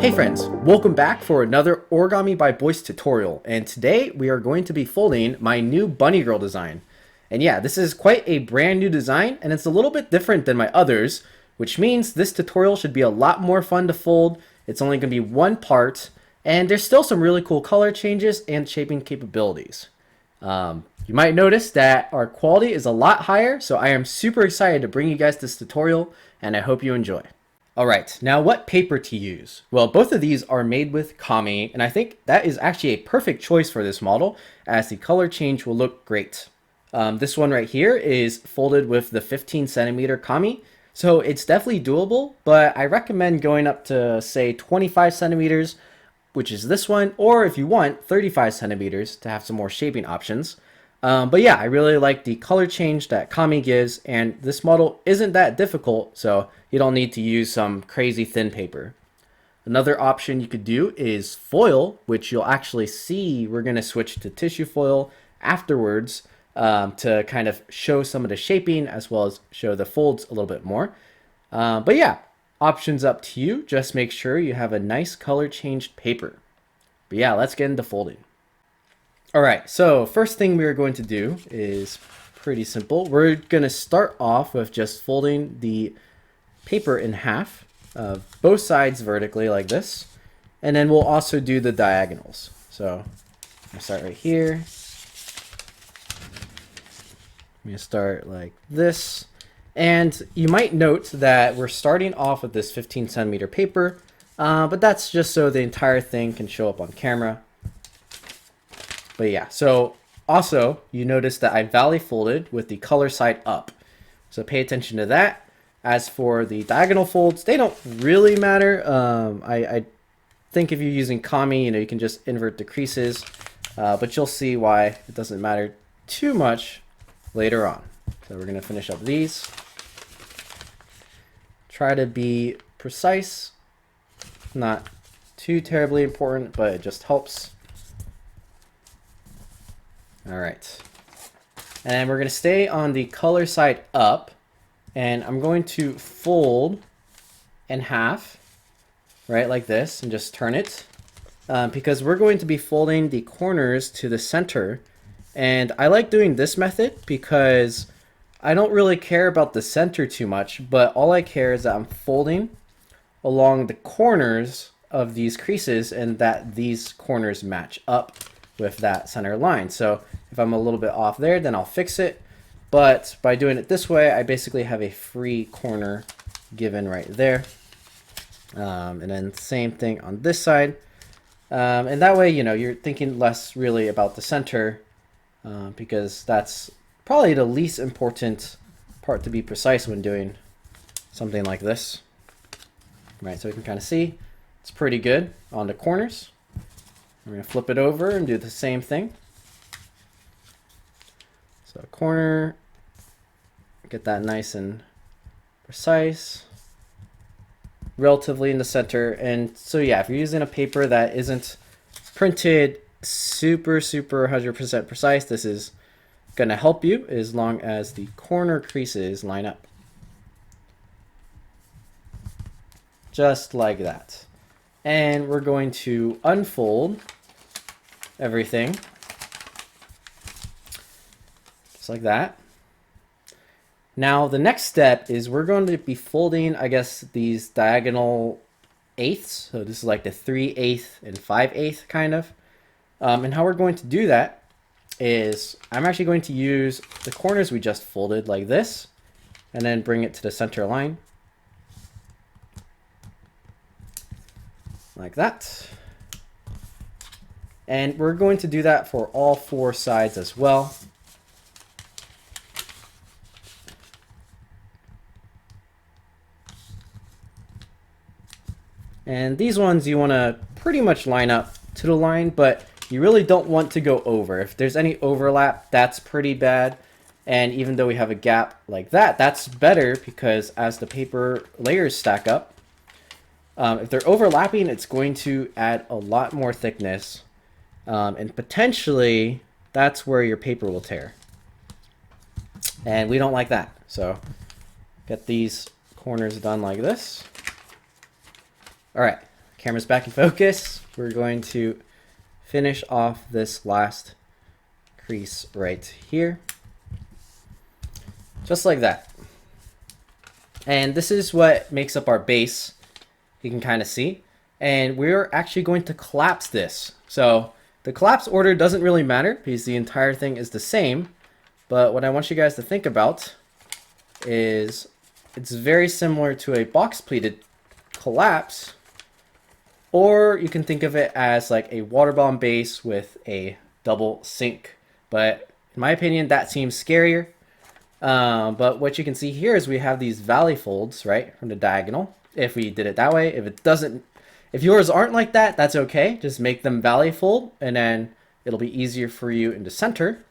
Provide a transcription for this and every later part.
Hey friends, welcome back for another Origami by Boyce tutorial, and today we are going to be folding my new bunny girl design. And yeah, this is quite a brand new design, and it's a little bit different than my others, which means this tutorial should be a lot more fun to fold. It's only going to be one part, and there's still some really cool color changes and shaping capabilities. You might notice that our quality is a lot higher, so I am super excited to bring you guys this tutorial, and I hope you enjoy. Alright, now what paper to use? Well, both of these are made with Kami, and I think that is actually a perfect choice for this model, as the color change will look great. This one right here is folded with the 15 centimeter Kami, so it's definitely doable, but I recommend going up to, say, 25 centimeters, which is this one, or if you want, 35 centimeters to have some more shaping options. But yeah, I really like the color change that Kami gives, and this model isn't that difficult, so you don't need to use some crazy thin paper. Another option you could do is foil, which you'll actually see we're going to switch to tissue foil afterwards to kind of show some of the shaping as well as show the folds a little bit more. But yeah, options up to you. Just make sure you have a nice color changed paper. But yeah, let's get into folding. Alright, so first thing we are going to do is pretty simple. We're going to start off with just folding the paper in half, both sides vertically like this, and then we'll also do the diagonals. So I'm going to start right here. I'm going to start like this, and you might note that we're starting off with this 15 centimeter paper, but that's just so the entire thing can show up on camera. But yeah, so also you notice that I valley folded with the color side up. So pay attention to that. As for the diagonal folds, they don't really matter. I think if you're using Kami, you can just invert the creases, but you'll see why it doesn't matter too much later on. So we're gonna finish up these. Try to be precise, not too terribly important, but it just helps. All right, and we're going to stay on the color side up, and I'm going to fold in half, right, like this, and just turn it, because we're going to be folding the corners to the center, and I like doing this method because I don't really care about the center too much, but all I care is that I'm folding along the corners of these creases and that these corners match up with that center line. So if I'm a little bit off there, then I'll fix it. But by doing it this way, I basically have a free corner given right there. And then same thing on this side. And that way, you're thinking less really about the center because that's probably the least important part to be precise when doing something like this. Right, so you can kind of see it's pretty good on the corners. We're going to flip it over and do the same thing. So corner, get that nice and precise, relatively in the center. And so yeah, if you're using a paper that isn't printed super 100% precise, this is going to help you as long as the corner creases line up. Just like that. And we're going to unfold everything just like that. Now the next step is we're going to be folding, I guess, these diagonal eighths. So this is like the 3/8 and 5/8 kind of. And how we're going to do that is I'm actually going to use the corners we just folded like this and then bring it to the center line. Like that. And we're going to do that for all four sides as well. And these ones you want to pretty much line up to the line, but you really don't want to go over. If there's any overlap, that's pretty bad. And even though we have a gap like that, that's better because as the paper layers stack up, if they're overlapping, it's going to add a lot more thickness. And potentially, that's where your paper will tear. And we don't like that. So get these corners done like this. All right. camera's back in focus. We're going to finish off this last crease right here. Just like that. And this is what makes up our base. You can kind of see. And we're actually going to collapse this. So the collapse order doesn't really matter because the entire thing is the same. But what I want you guys to think about is it's very similar to a box pleated collapse. Or you can think of it as like a water bomb base with a double sink. But in my opinion, that seems scarier. But what you can see here is we have these valley folds, right, from the diagonal. If we did it that way, if yours aren't like that, that's okay. Just make them valley fold, and then it'll be easier for you in the center.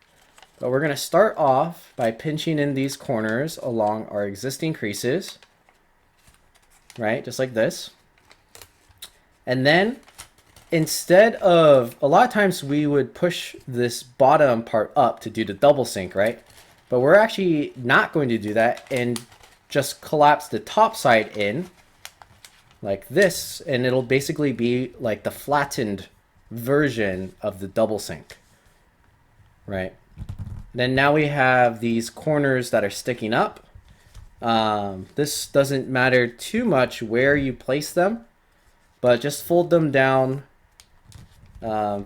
But we're gonna start off by pinching in these corners along our existing creases, right, just like this. And then instead of, a lot of times we would push this bottom part up to do the double sink, right? But we're actually not going to do that and just collapse the top side in like this, and it'll basically be like the flattened version of the double sink, right? Then now we have these corners that are sticking up. This doesn't matter too much where you place them, but just fold them down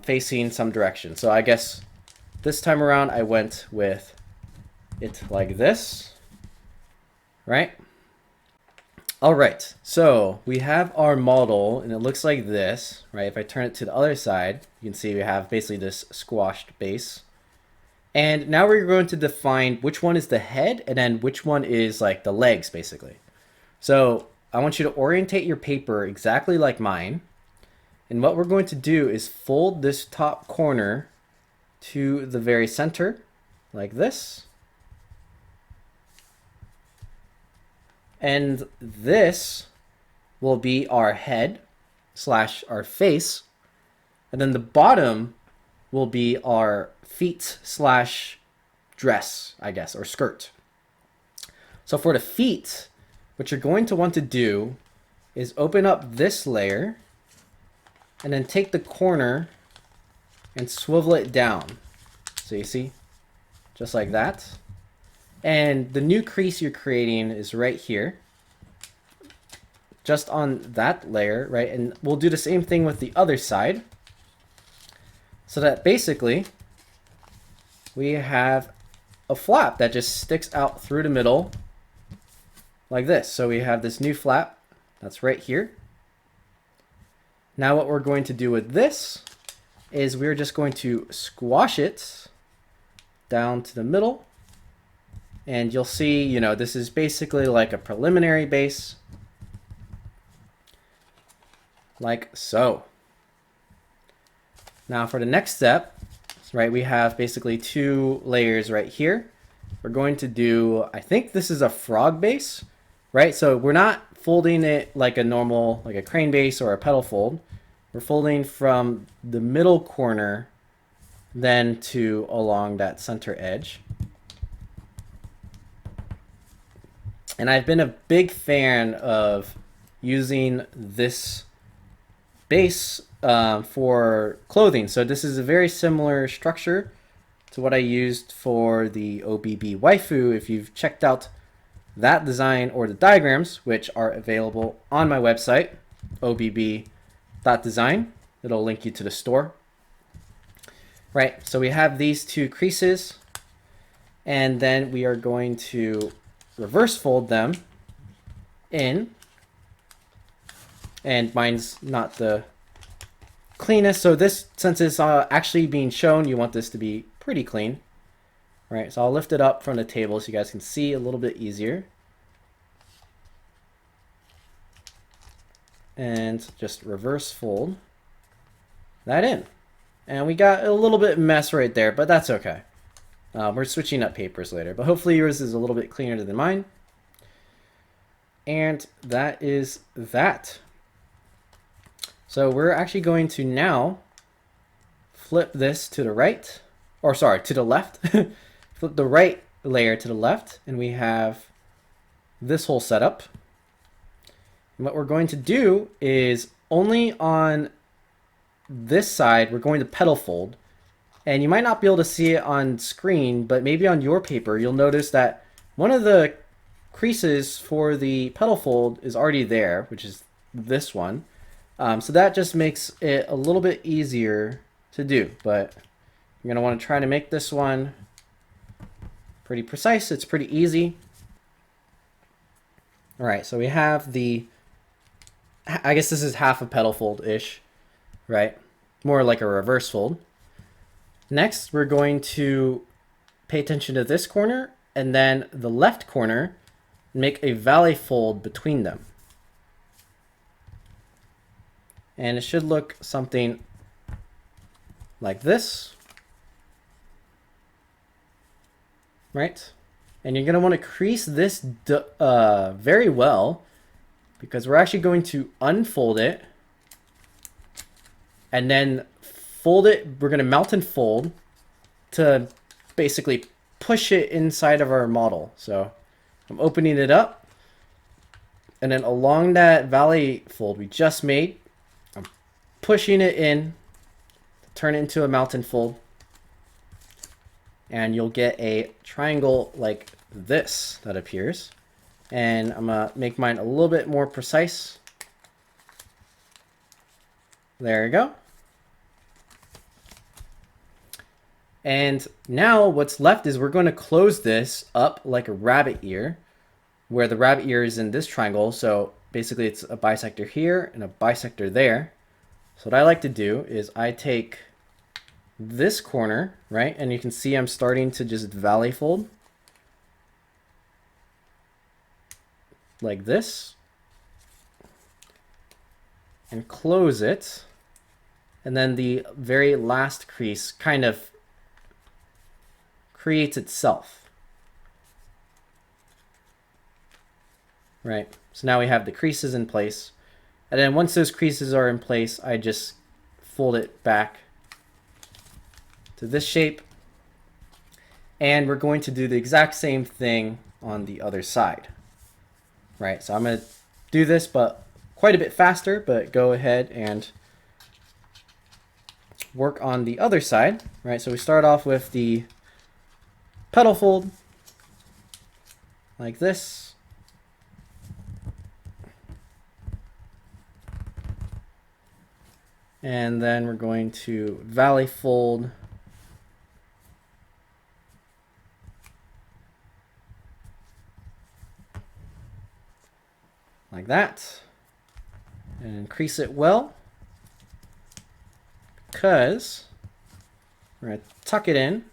facing some direction. So I guess this time around I went with it like this, right? All right, so we have our model and it looks like this, right? If I turn it to the other side, you can see we have basically this squashed base. And now we're going to define which one is the head and then which one is like the legs, basically. So I want you to orientate your paper exactly like mine. And what we're going to do is fold this top corner to the very center, like this. And this will be our head / our face. And then the bottom will be our feet / dress, I guess, or skirt. So for the feet, what you're going to want to do is open up this layer and then take the corner and swivel it down. So you see, just like that. And the new crease you're creating is right here, just on that layer, right? And we'll do the same thing with the other side, so that basically we have a flap that just sticks out through the middle like this. So we have this new flap that's right here. Now what we're going to do with this is we're just going to squash it down to the middle. And you'll see, you know, this is basically like a preliminary base, like so. Now for the next step, right, we have basically 2 layers right here. We're going to do, I think this is a frog base, right? So we're not folding it like a normal, like a crane base or a petal fold. We're folding from the middle corner then to along that center edge. And I've been a big fan of using this base for clothing. So this is a very similar structure to what I used for the OBB waifu. If you've checked out that design or the diagrams, which are available on my website, obb.design, it'll link you to the store. Right, so we have these 2 creases, and then we are going to reverse fold them in, and mine's not the cleanest, so this, since it's actually being shown, you want this to be pretty clean. Right, so I'll lift it up from the table so you guys can see a little bit easier, and just reverse fold that in, and we got a little bit mess right there, but that's okay. We're switching up papers later, but hopefully yours is a little bit cleaner than mine. And that is that. So we're actually going to now flip this to the right, or sorry, to the left. Flip the right layer to the left, and we have this whole setup. And what we're going to do is only on this side we're going to petal fold. And you might not be able to see it on screen, but maybe on your paper you'll notice that one of the creases for the petal fold is already there, which is this one. So that just makes it a little bit easier to do, but you're going to want to try to make this one pretty precise. It's pretty easy. All right, so we have the, I guess this is half a petal fold-ish, right? More like a reverse fold. Next, we're going to pay attention to this corner and then the left corner and make a valley fold between them. And it should look something like this, right? And you're going to want to crease this very well, because we're actually going to unfold it and then fold it. We're going to mount and fold to basically push it inside of our model. So I'm opening it up, and then along that valley fold we just made, I'm pushing it in to turn it into a mount and fold. And you'll get a triangle like this that appears. And I'm going to make mine a little bit more precise. There you go. And now what's left is we're going to close this up like a rabbit ear, where the rabbit ear is in this triangle. So basically it's a bisector here and a bisector there. So what I like to do is I take this corner, right? And you can see I'm starting to just valley fold like this and close it. And then the very last crease kind of creates itself, right? So now we have the creases in place. And then once those creases are in place, I just fold it back to this shape. And we're going to do the exact same thing on the other side, right? So I'm going to do this, but quite a bit faster, but go ahead and work on the other side, right? So we start off with the petal fold like this. And then we're going to valley fold like that, and increase it well, because we're going to tuck it in.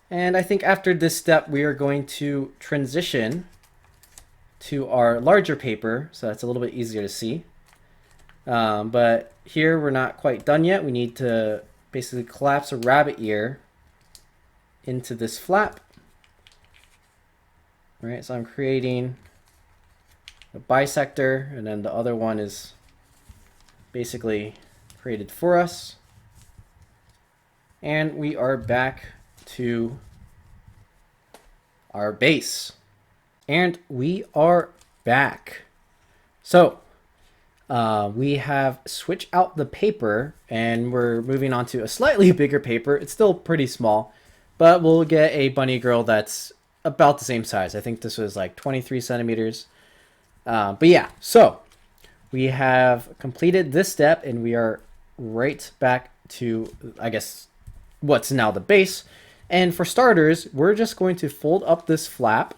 And I think after this step, we are going to transition to our larger paper, so that's a little bit easier to see. But here we're not quite done yet. We need to basically collapse a rabbit ear into this flap. Right, so I'm creating a bisector, and then the other one is basically created for us. And we are back to our base. And we are back. So we have switched out the paper, and we're moving on to a slightly bigger paper. It's still pretty small, but we'll get a bunny girl that's about the same size. I think this was like 23 centimeters. But yeah, so we have completed this step, and we are right back to, I guess, what's now the base. And for starters, we're just going to fold up this flap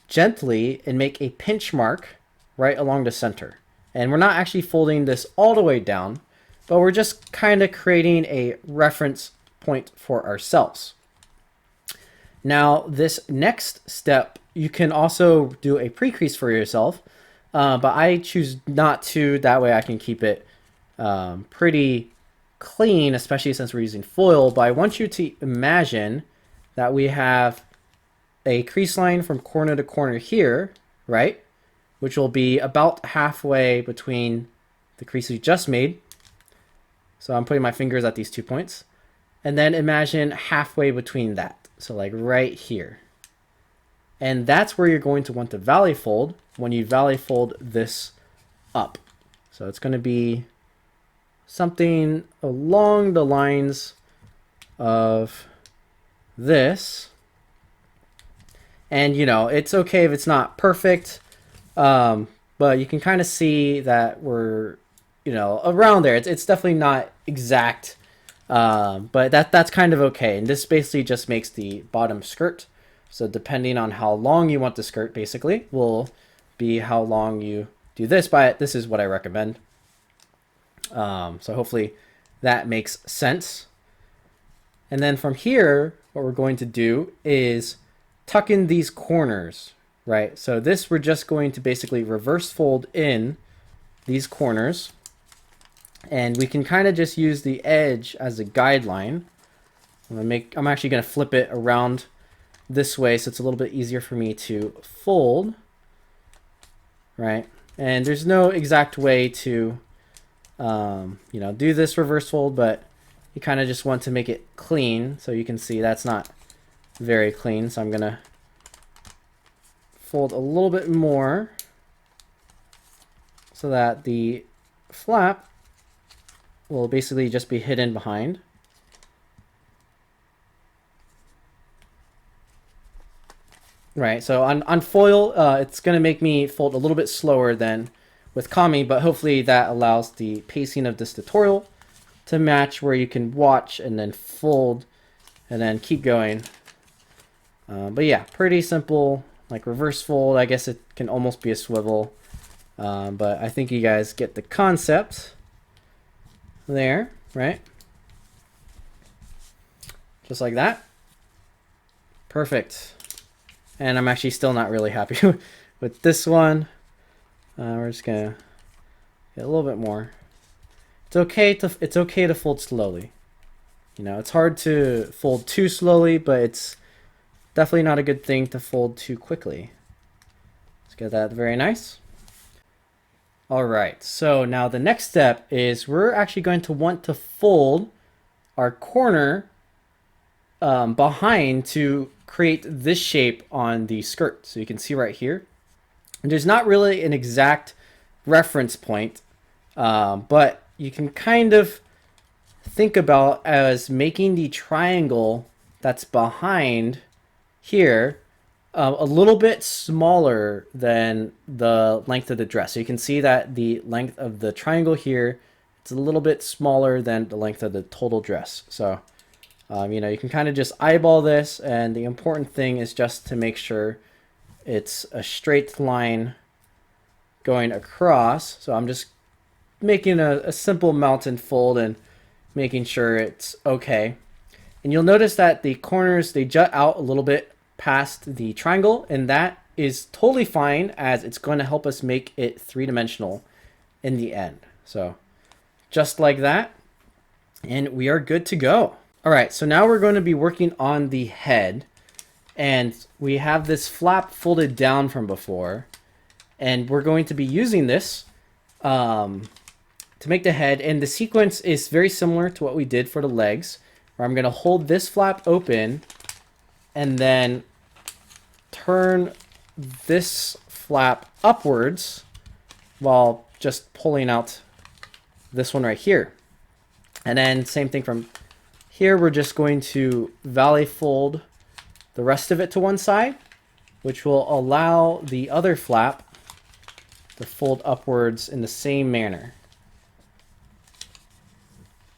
gently and make a pinch mark right along the center. And we're not actually folding this all the way down, but we're just kind of creating a reference point for ourselves. Now, this next step, you can also do a pre-crease for yourself, but I choose not to. That way I can keep it pretty clean, especially since we're using foil. But I want you to imagine that we have a crease line from corner to corner here, right? Which will be about halfway between the crease we just made. So I'm putting my fingers at these 2 points. And then imagine halfway between that. So like right here. And that's where you're going to want to valley fold when you valley fold this up. So it's going to be something along the lines of this. And, you know, it's okay if it's not perfect, but you can kind of see that we're, you know, around there. It's definitely not exact, but that's kind of okay. And this basically just makes the bottom skirt. So depending on how long you want the skirt, basically, will be how long you do this. But this is what I recommend. So hopefully that makes sense. And then from here, what we're going to do is tuck in these corners, right? So this, we're just going to basically reverse fold in these corners, and we can kind of just use the edge as a guideline. I'm actually going to flip it around this way so it's a little bit easier for me to fold, right? And there's no exact way to you know, do this reverse fold, but you kind of just want to make it clean. So you can see that's not very clean, so I'm gonna fold a little bit more so that the flap will basically just be hidden behind. Right, so on foil, it's gonna make me fold a little bit slower than with Kami, but hopefully that allows the pacing of this tutorial to match, where you can watch and then fold and then keep going. But yeah, pretty simple, like reverse fold. I guess it can almost be a swivel, but I think you guys get the concept there, right? Just like that. Perfect. And I'm actually still not really happy with this one. We're just gonna get a little bit more. It's okay to fold slowly. You know, it's hard to fold too slowly, but it's definitely not a good thing to fold too quickly. Let's get that very nice. All right, so now the next step is we're actually going to want to fold our corner behind to create this shape on the skirt. So you can see right here, and there's not really an exact reference point, but you can kind of think about as making the triangle that's behind here a little bit smaller than the length of the dress. So you can see that the length of the triangle here, it's a little bit smaller than the length of the total dress. So you know, you can kind of just eyeball this, and the important thing is just to make sure it's a straight line going across. So I'm just making a simple mountain fold and making sure it's okay. And you'll notice that the corners, they jut out a little bit past the triangle, and that is totally fine, as it's going to help us make it three-dimensional in the end. So just like that, and we are good to go. All right, so now we're going to be working on the head, and we have this flap folded down from before, and we're going to be using this to make the head. And the sequence is very similar to what we did for the legs, where I'm going to hold this flap open and then turn this flap upwards while just pulling out this one right here. And then same thing from here, we're just going to valley fold the rest of it to one side, which will allow the other flap to fold upwards in the same manner.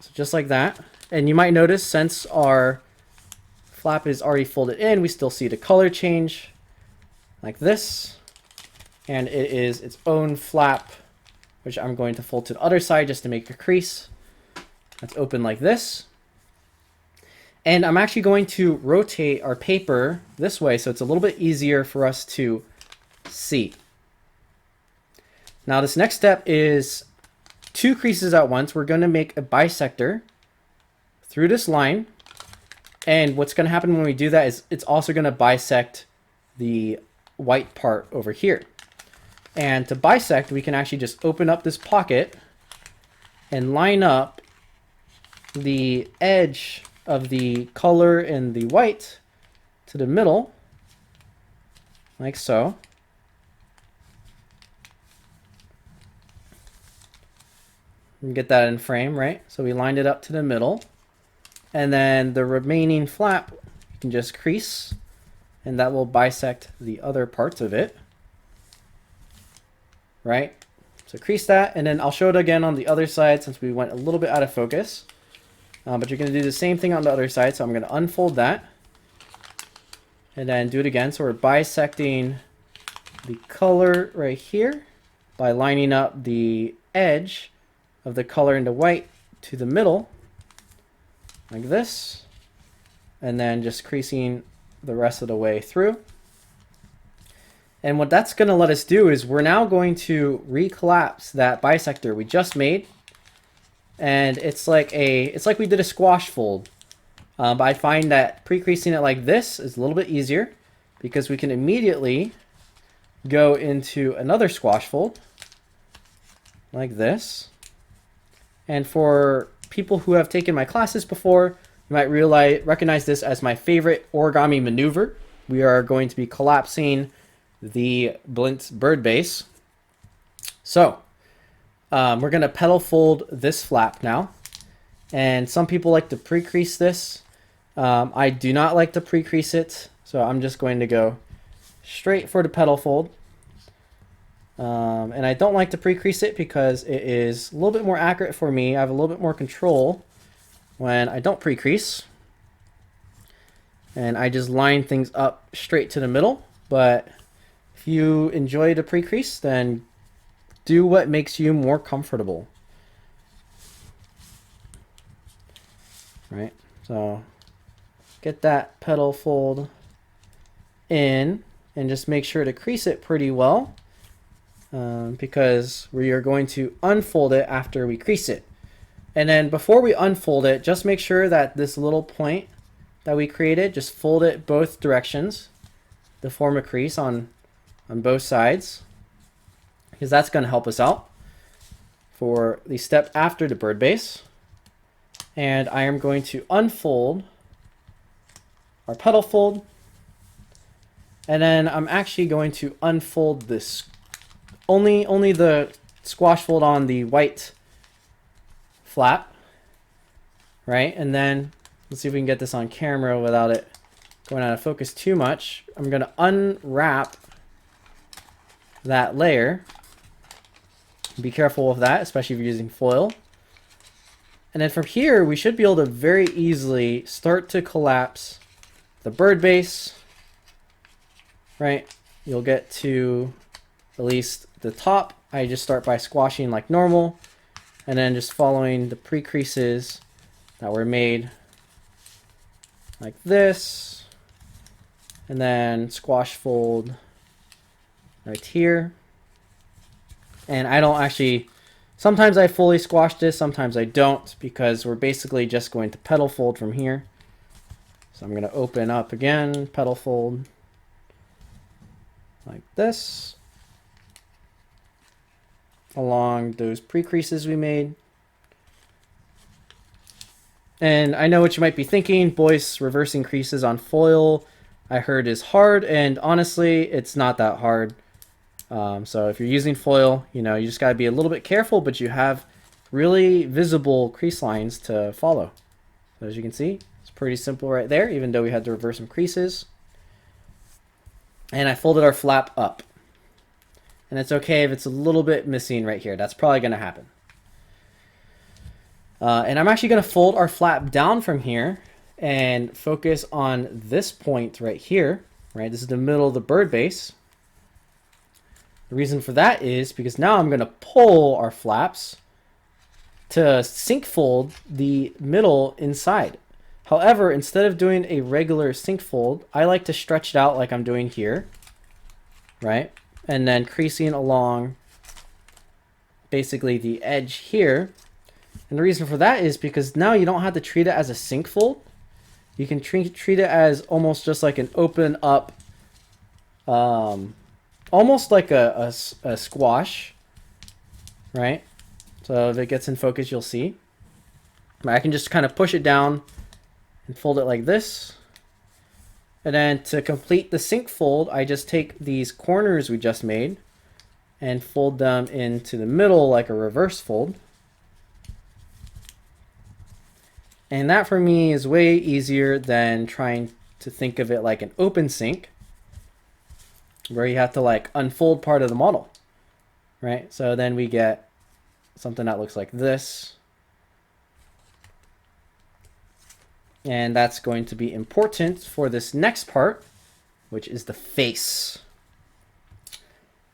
So just like that. And you might notice, since our flap is already folded in, we still see the color change like this. And it is its own flap, which I'm going to fold to the other side just to make a crease. That's open like this. And I'm actually going to rotate our paper this way so it's a little bit easier for us to see. Now this next step is 2 creases at once. We're going to make a bisector through this line. And what's going to happen when we do that is it's also going to bisect the white part over here. And to bisect, we can actually just open up this pocket and line up the edge of the color in the white to the middle, like so. And get that in frame, right? So we lined it up to the middle. And then the remaining flap, you can just crease, and that will bisect the other parts of it, right? So crease that, and then I'll show it again on the other side since we went a little bit out of focus. But you're going to do the same thing on the other side, so I'm going to unfold that. And then do it again. So we're bisecting the color right here by lining up the edge of the color into white to the middle, like this. And then just creasing the rest of the way through. And what that's going to let us do is we're now going to recollapse that bisector we just made. And it's like we did a squash fold. But I find that pre-creasing it like this is a little bit easier because we can immediately go into another squash fold like this. And for people who have taken my classes before, you might recognize this as my favorite origami maneuver. We are going to be collapsing the Blint's bird base. So we're going to petal fold this flap now. And some people like to pre-crease this. I do not like to pre-crease it. So I'm just going to go straight for the petal fold. And I don't like to pre-crease it because it is a little bit more accurate for me. I have a little bit more control when I don't pre-crease. And I just line things up straight to the middle. But if you enjoy the pre-crease, then do what makes you more comfortable. Right? So get that petal fold in and just make sure to crease it pretty well. Because we are going to unfold it after we crease it. And then before we unfold it, just make sure that this little point that we created, just fold it both directions to form a crease on both sides, because that's going to help us out for the step after the bird base. And I am going to unfold our petal fold, and then I'm actually going to unfold this only the squash fold on the white flap, right? And then let's see if we can get this on camera without it going out of focus too much. I'm going to unwrap that layer. Be careful with that, especially if you're using foil. And then from here, we should be able to very easily start to collapse the bird base, right? You'll get to at least the top. I just start by squashing like normal, and then just following the pre-creases that were made like this, and then squash fold right here. And I don't actually, sometimes I fully squash this, sometimes I don't, because we're basically just going to petal fold from here. So I'm going to open up again, petal fold like this along those pre-creases we made. And I know what you might be thinking, Boyce, reversing creases on foil I heard is hard, and honestly it's not that hard. So if you're using foil, you know, you just got to be a little bit careful, but you have really visible crease lines to follow. So as you can see, it's pretty simple right there, even though we had to reverse some creases. And I folded our flap up. And it's okay if it's a little bit missing right here. That's probably going to happen. And I'm actually going to fold our flap down from here and focus on this point right here. Right, this is the middle of the bird base. The reason for that is because now I'm going to pull our flaps to sink fold the middle inside. However, instead of doing a regular sink fold, I like to stretch it out like I'm doing here, right? And then creasing along basically the edge here. And the reason for that is because now you don't have to treat it as a sink fold. You can treat it as almost just like an open up, almost like a squash, right? So if it gets in focus, you'll see. I can just kind of push it down and fold it like this. And then to complete the sink fold, I just take these corners we just made and fold them into the middle like a reverse fold. And that for me is way easier than trying to think of it like an open sync, where you have to like unfold part of the model, right? So then we get something that looks like this. And that's going to be important for this next part, which is the face.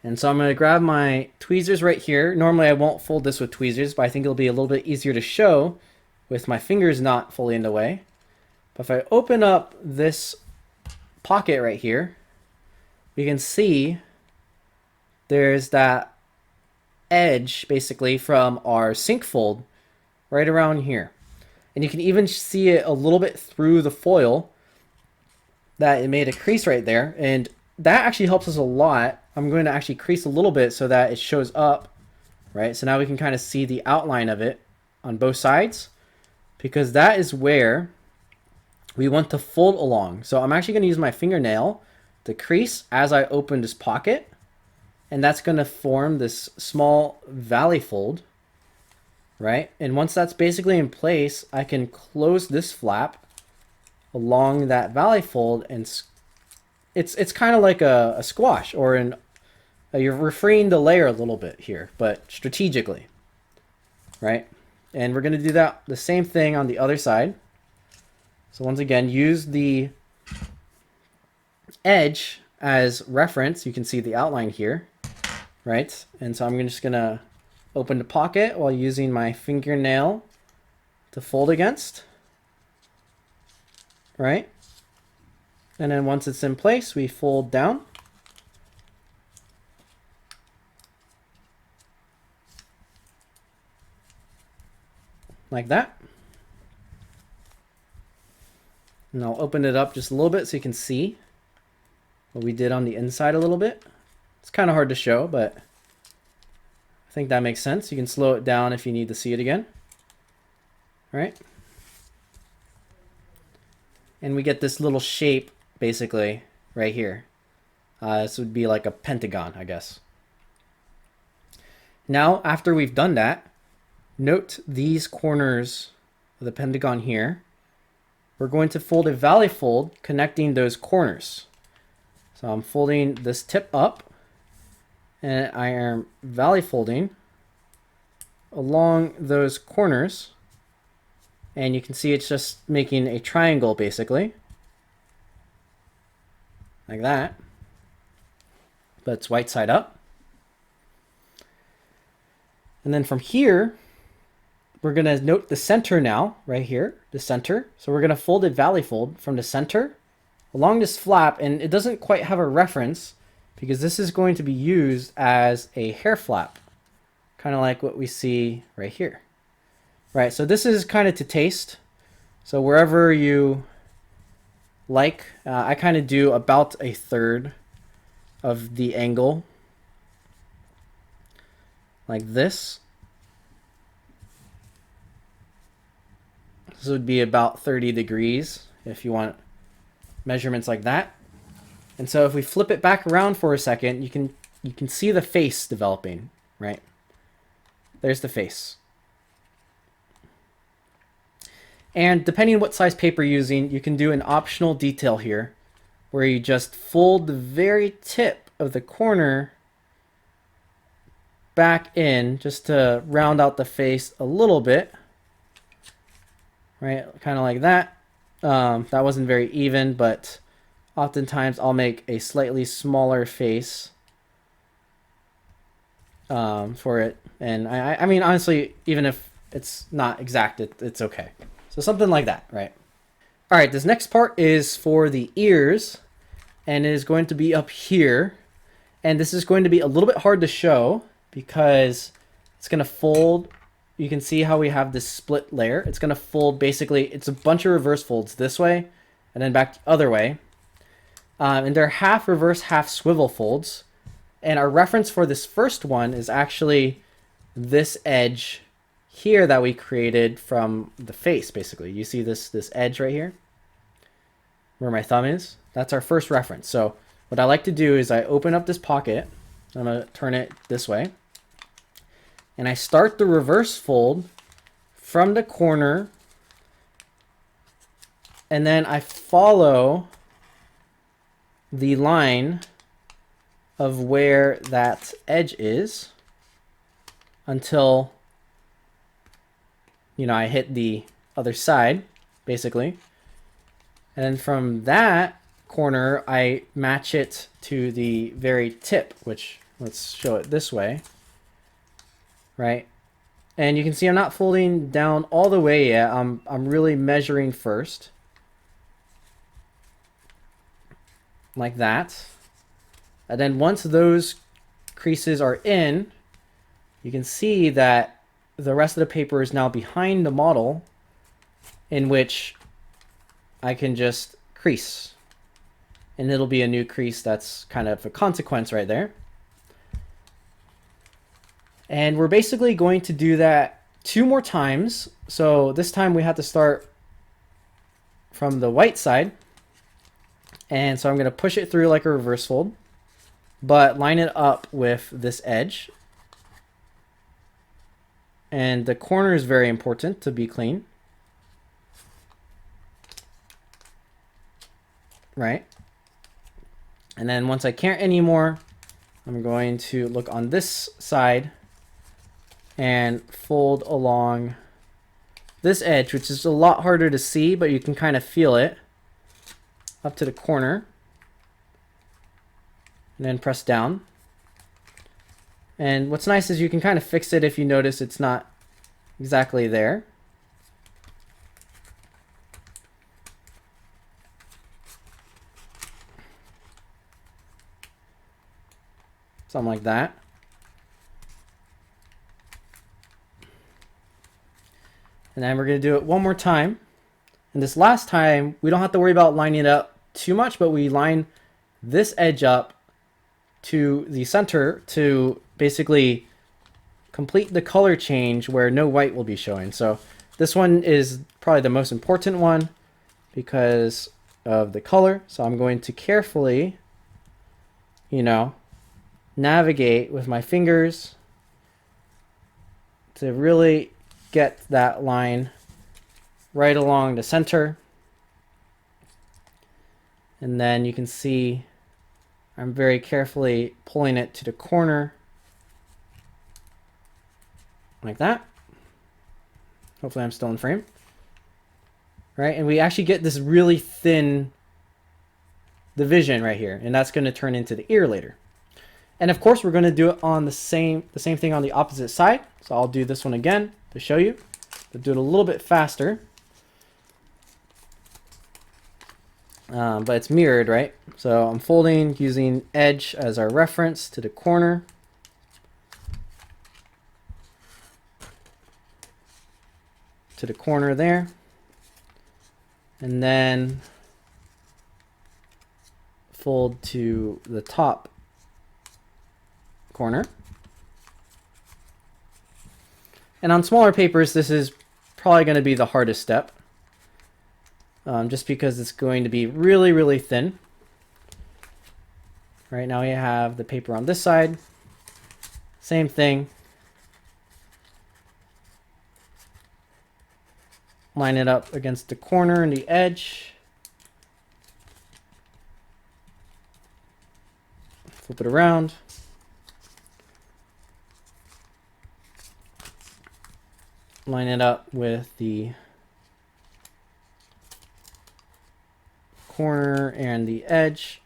And so I'm going to grab my tweezers right here. Normally I won't fold this with tweezers, but I think it'll be a little bit easier to show with my fingers not fully in the way. But if I open up this pocket right here, we can see there's that edge basically from our sync fold right around here. And you can even see it a little bit through the foil that it made a crease right there. And that actually helps us a lot. I'm going to actually crease a little bit so that it shows up, right? So now we can kind of see the outline of it on both sides, because that is where we want to fold along. So I'm actually going to use my fingernail to crease as I open this pocket. And that's going to form this small valley fold, right? And once that's basically in place, I can close this flap along that valley fold, and it's kind of like a squash, or you're freeing the layer a little bit here, but strategically, right? And we're going to do that the same thing on the other side. So once again, use the edge as reference. You can see the outline here, right? And so I'm just going to open the pocket while using my fingernail to fold against, right? And then once it's in place, we fold down. Like that. And I'll open it up just a little bit so you can see what we did on the inside a little bit. It's kind of hard to show, but I think that makes sense. You can slow it down if you need to see it again. All right. And we get this little shape basically right here. This would be like a pentagon, I guess. Now, after we've done that, note these corners of the pentagon here. We're going to fold a valley fold connecting those corners. So I'm folding this tip up, and I am valley folding along those corners. And you can see it's just making a triangle basically, like that, but it's white side up. And then from here, we're going to note the center now, right here, the center. So we're going to fold a valley fold from the center along this flap, and it doesn't quite have a reference because this is going to be used as a hair flap, kind of like what we see right here. Right, so this is kind of to taste. So wherever you like, I kind of do about 1/3 of the angle, like this. This would be about 30 degrees if you want measurements like that. And so if we flip it back around for a second, you can see the face developing, right? There's the face. And depending on what size paper you're using, you can do an optional detail here where you just fold the very tip of the corner back in just to round out the face a little bit, right? Kind of like that. That wasn't very even, but oftentimes I'll make a slightly smaller face for it. And I mean, honestly, even if it's not exact, it's okay. So something like that, right? All right, this next part is for the ears, and it is going to be up here. And this is going to be a little bit hard to show because it's going to fold. You can see how we have this split layer. It's going to fold basically, it's a bunch of reverse folds this way and then back the other way. And they're half reverse, half swivel folds. And our reference for this first one is actually this edge here that we created from the face, basically. You see this edge right here where my thumb is? That's our first reference. So what I like to do is I open up this pocket. I'm going to turn it this way. And I start the reverse fold from the corner and then I follow the line of where that edge is until, you know, I hit the other side, basically. And then from that corner, I match it to the very tip, which, let's show it this way, right? And you can see I'm not folding down all the way yet. I'm really measuring first, like that. And then once those creases are in, you can see that the rest of the paper is now behind the model, in which I can just crease. And it'll be a new crease that's kind of a consequence right there. And we're basically going to do that 2 more times. So this time we have to start from the white side. And so I'm going to push it through like a reverse fold, but line it up with this edge. And the corner is very important to be clean. Right? And then once I can't anymore, I'm going to look on this side and fold along this edge, which is a lot harder to see, but you can kind of feel it, up to the corner. And then press down. And what's nice is you can kind of fix it if you notice it's not exactly there. Something like that. And then we're going to do it one more time. And this last time, we don't have to worry about lining it up too much, but we line this edge up to the center to basically complete the color change where no white will be showing. So this one is probably the most important one because of the color. So I'm going to carefully, you know, navigate with my fingers to really get that line right along the center. And then you can see I'm very carefully pulling it to the corner like that. Hopefully I'm still in frame. Right? And we actually get this really thin division right here, and that's going to turn into the ear later. And of course, we're going to do it on the same thing on the opposite side. So I'll do this one again to show you. But do it a little bit faster. But it's mirrored, right? So I'm folding using edge as our reference to the corner. To the corner there. And then fold to the top corner. And on smaller papers, this is probably going to be the hardest step. Just because it's going to be really, really thin. Right now we have the paper on this side. Same thing. Line it up against the corner and the edge. Flip it around. Line it up with the corner and the edge.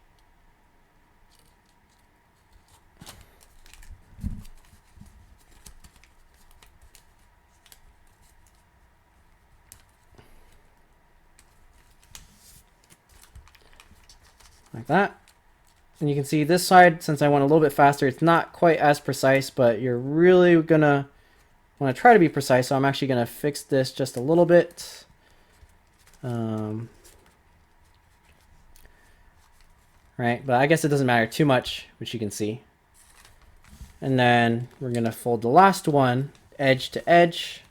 Like that. And you can see this side, since I went a little bit faster, it's not quite as precise, but you're really gonna want to try to be precise. So I'm actually gonna fix this just a little bit. Right, but I guess it doesn't matter too much, which you can see. And then we're gonna fold the last one edge to edge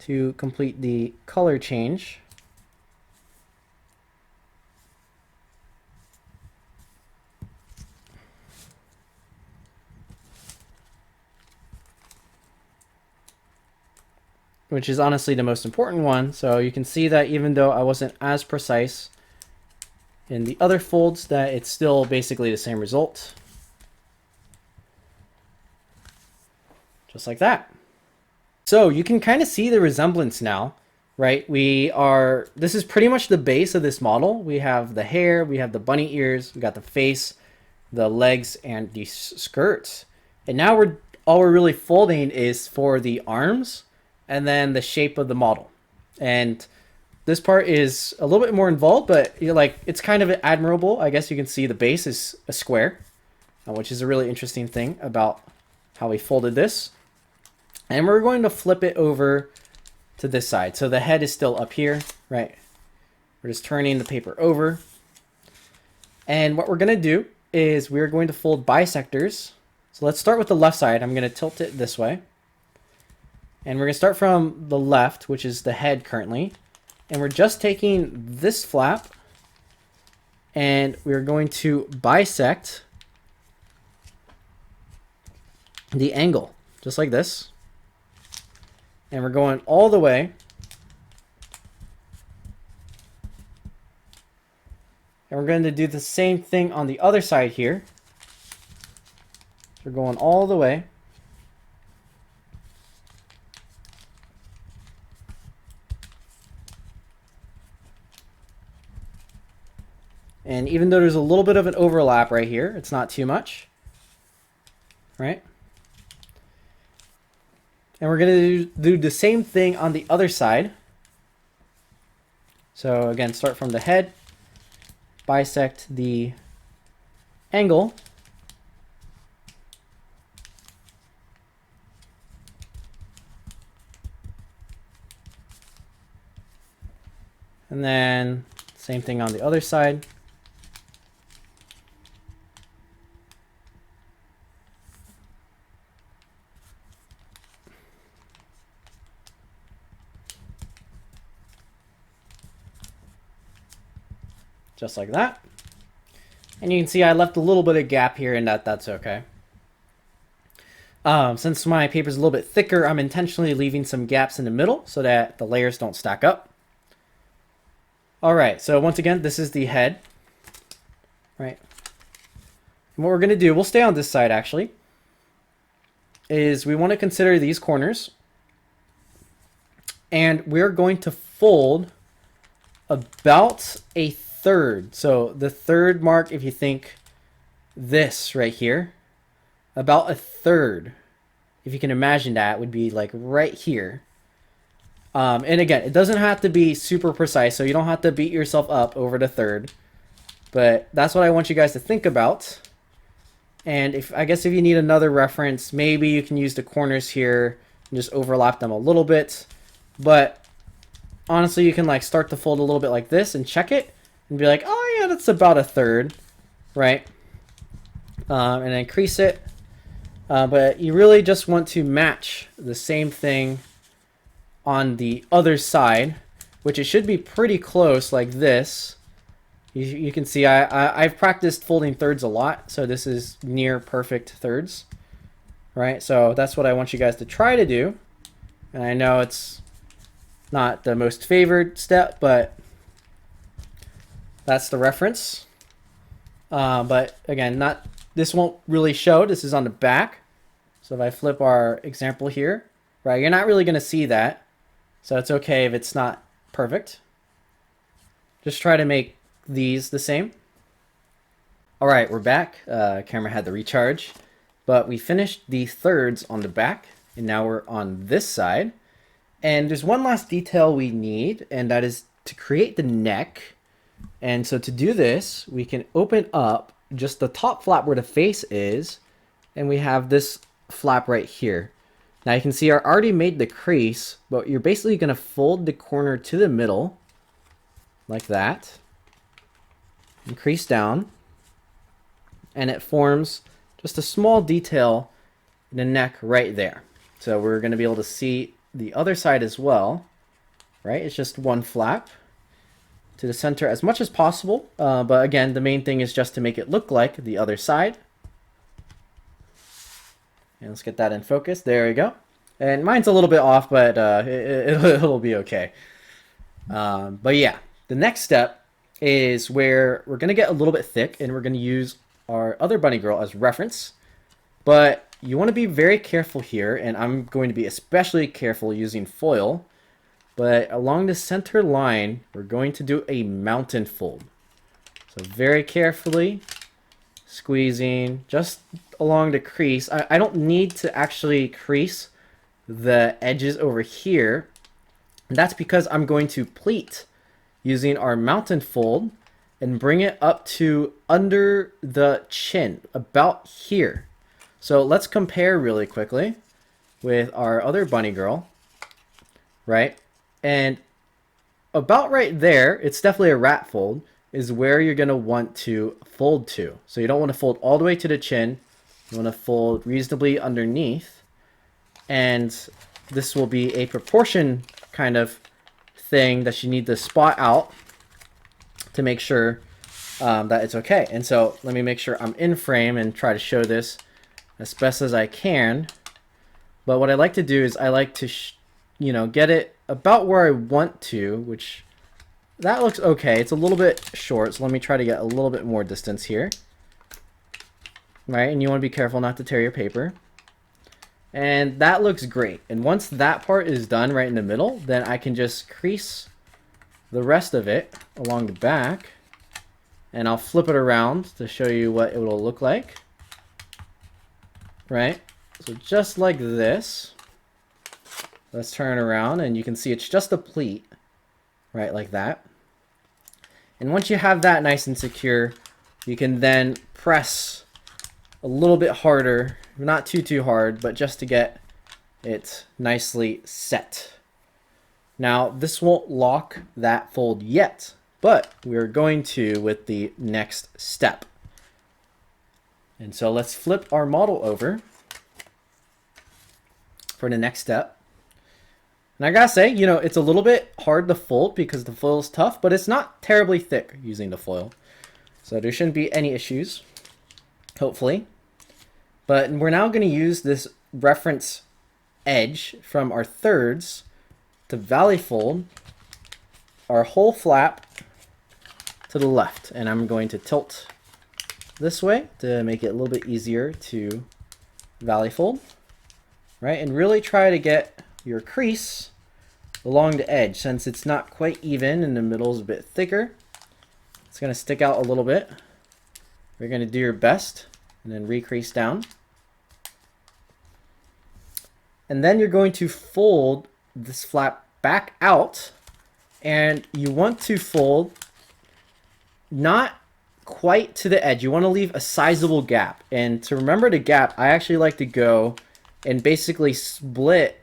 to complete the color change. which is honestly the most important one. So you can see that even though I wasn't as precise in the other folds, that it's still basically the same result. Just like that. So you can kind of see the resemblance now, right? This is pretty much the base of this model. We have the hair, we have the bunny ears, we got the face, the legs, and the skirts. And now all we're really folding is for the arms and then the shape of the model. And this part is a little bit more involved, but it's kind of admirable. I guess you can see the base is a square, which is a really interesting thing about how we folded this. And we're going to flip it over to this side. So the head is still up here, right? We're just turning the paper over. And what we're going to do is we're going to fold bisectors. So let's start with the left side. I'm going to tilt it this way. And we're going to start from the left, which is the head currently. And we're just taking this flap and we're going to bisect the angle, just like this. And we're going all the way. And we're going to do the same thing on the other side here. We're going all the way. And even though there's a little bit of an overlap right here, it's not too much, right? And we're going to do the same thing on the other side. So again, start from the head, bisect the angle, and then same thing on the other side. Just like that. And you can see I left a little bit of gap here, and that's okay. Since my paper is a little bit thicker, I'm intentionally leaving some gaps in the middle so that the layers don't stack up. All right, so once again, this is the head, right? And what we're going to do, we'll stay on this side actually, is we want to consider these corners. And we're going to fold about a third. So the third mark, if you think this right here, about a third, if you can imagine that, would be like right here. And again, it doesn't have to be super precise, so you don't have to beat yourself up over the third. But that's what I want you guys to think about. And I guess if you need another reference, maybe you can use the corners here and just overlap them a little bit. But honestly, you can like start to fold a little bit like this and check it and be like, oh yeah, that's about a third, right? And then crease it. But you really just want to match the same thing on the other side, which it should be pretty close like this. You can see I've practiced folding thirds a lot, so this is near perfect thirds, right? So that's what I want you guys to try to do. And I know it's not the most favored step, but that's the reference. But again, this won't really show. This is on the back. So if I flip our example here, right, you're not really going to see that. So it's okay if it's not perfect. Just try to make these the same. All right, we're back. Camera had to recharge, but we finished the thirds on the back, and now we're on this side. And there's one last detail we need, and that is to create the neck. And so to do this, we can open up just the top flap where the face is, and we have this flap right here. Now you can see I already made the crease, but you're basically going to fold the corner to the middle like that and crease down, and it forms just a small detail in the neck right there. So we're going to be able to see the other side as well, right? It's just one flap to the center as much as possible, but again, the main thing is just to make it look like the other side. And let's get that in focus. There we go. And mine's a little bit off, but it'll be okay. But yeah, the next step is where we're going to get a little bit thick and we're going to use our other bunny girl as reference. But you want to be very careful here, and I'm going to be especially careful using foil. But along the center line, we're going to do a mountain fold. So very carefully squeezing just along the crease. I don't need to actually crease the edges over here. And that's because I'm going to pleat using our mountain fold and bring it up to under the chin, about here. So let's compare really quickly with our other bunny girl, right? And about right there, it's definitely a rat fold, is where you're going to want to fold to. So you don't want to fold all the way to the chin. You want to fold reasonably underneath. And this will be a proportion kind of thing that you need to spot out to make sure that it's okay. And so let me make sure I'm in frame and try to show this as best as I can. But what I like to do is I like to, get it about where I want to, which that looks okay. It's a little bit short, so let me try to get a little bit more distance here. Right, and you want to be careful not to tear your paper. And that looks great. And once that part is done right in the middle, then I can just crease the rest of it along the back. And I'll flip it around to show you what it will look like. Right? So just like this. Let's turn around and you can see it's just a pleat. Right, like that. And once you have that nice and secure, you can then press a little bit harder. Not too hard, but just to get it nicely set. Now, this won't lock that fold yet, but we're going to with the next step. And so let's flip our model over for the next step. And I gotta say, it's a little bit hard to fold because the foil is tough, but it's not terribly thick using the foil. So there shouldn't be any issues, hopefully. But we're now going to use this reference edge from our thirds to valley fold our whole flap to the left. And I'm going to tilt this way to make it a little bit easier to valley fold. Right? And really try to get your crease along the edge. Since it's not quite even and the middle is a bit thicker, it's going to stick out a little bit. You're going to do your best and then recrease down. And then you're going to fold this flap back out, and you want to fold not quite to the edge. You want to leave a sizable gap. And to remember the gap, I actually like to go and basically split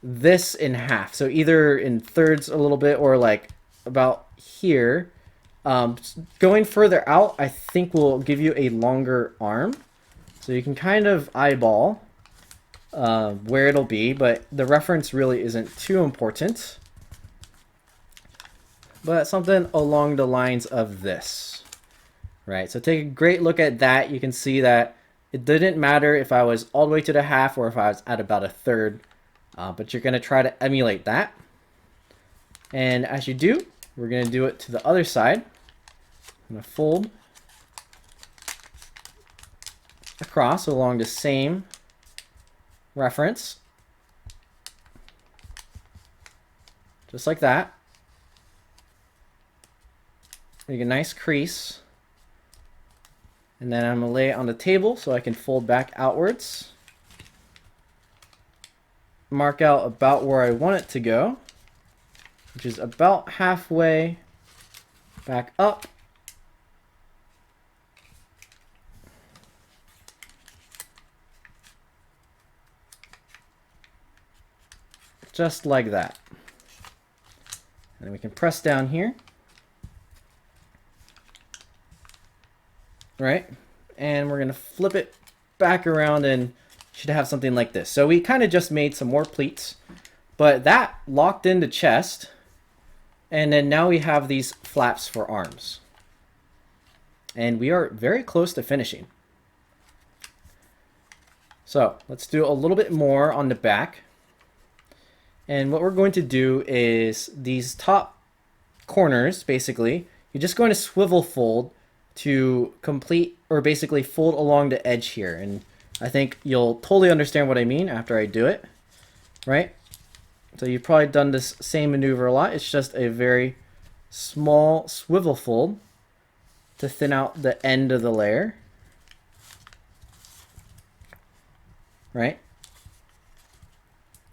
this in half. So either in thirds a little bit or like about here. Going further out, I think will give you a longer arm. So you can kind of eyeball where it'll be, but the reference really isn't too important. But something along the lines of this. Right, so take a great look at that. You can see that it didn't matter if I was all the way to the half or if I was at about a third. But you're going to try to emulate that. And as you do, we're going to do it to the other side. I'm going to fold across along the same reference. Just like that. Make a nice crease. And then I'm going to lay it on the table so I can fold back outwards. Mark out about where I want it to go, which is about halfway back up. Just like that. And then we can press down here. Right? And we're going to flip it back around and should have something like this. So we kind of just made some more pleats, but that locked in the chest. And then now we have these flaps for arms. And we are very close to finishing. So let's do a little bit more on the back. And what we're going to do is these top corners, basically, you're just going to swivel fold to complete, or basically fold along the edge here. And I think you'll totally understand what I mean after I do it, right? So you've probably done this same maneuver a lot. It's just a very small swivel fold to thin out the end of the layer, right?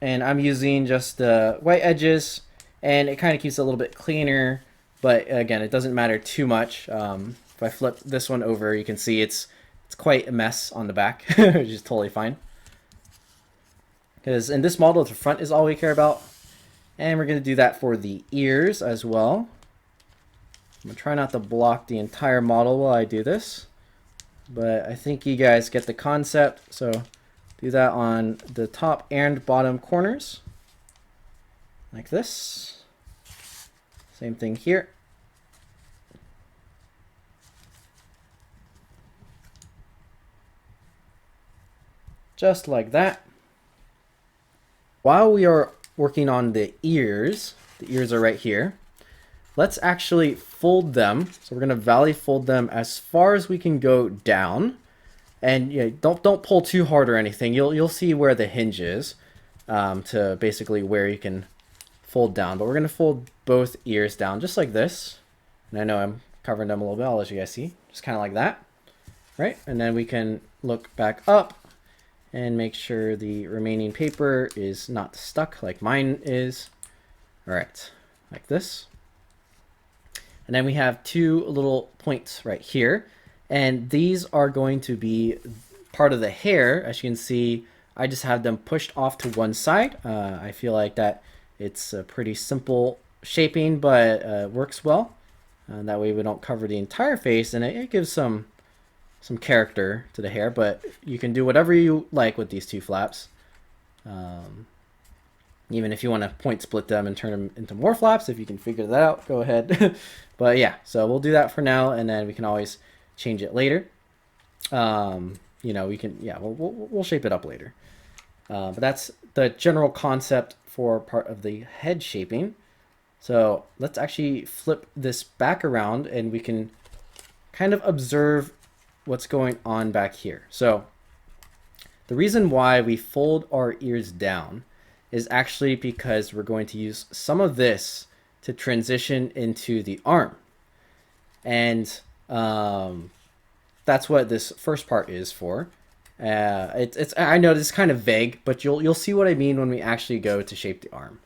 And I'm using just the white edges, and it kind of keeps it a little bit cleaner, but again, it doesn't matter too much. If I flip this one over, you can see it's quite a mess on the back, which is totally fine. Because in this model, the front is all we care about. And we're going to do that for the ears as well. I'm going to try not to block the entire model while I do this, but I think you guys get the concept. So do that on the top and bottom corners, like this. Same thing here. Just like that. While we are working on the ears are right here, let's actually fold them. So we're going to valley fold them as far as we can go down. And yeah, don't pull too hard or anything. You'll see where the hinge is, to basically where you can fold down. But we're going to fold both ears down just like this. And I know I'm covering them a little bit. I'll let you guys see. Just kind of like that. Right? And then we can look back up and make sure the remaining paper is not stuck like mine is. All right, like this. And then we have two little points right here. And these are going to be part of the hair. As you can see, I just have them pushed off to one side. I feel like that it's a pretty simple shaping, but works well. That way we don't cover the entire face, and it gives some character to the hair, but you can do whatever you like with these two flaps. Even if you want to point split them and turn them into more flaps, if you can figure that out, go ahead. But yeah, so we'll do that for now, and then we can always change it later. You know, we can, yeah, we'll shape it up later. But that's the general concept for part of the head shaping. So let's actually flip this back around, and we can kind of observe what's going on back here. So the reason why we fold our ears down is actually because we're going to use some of this to transition into the arm. And that's what this first part is for. I know this is kind of vague, but you'll see what I mean when we actually go to shape the arm.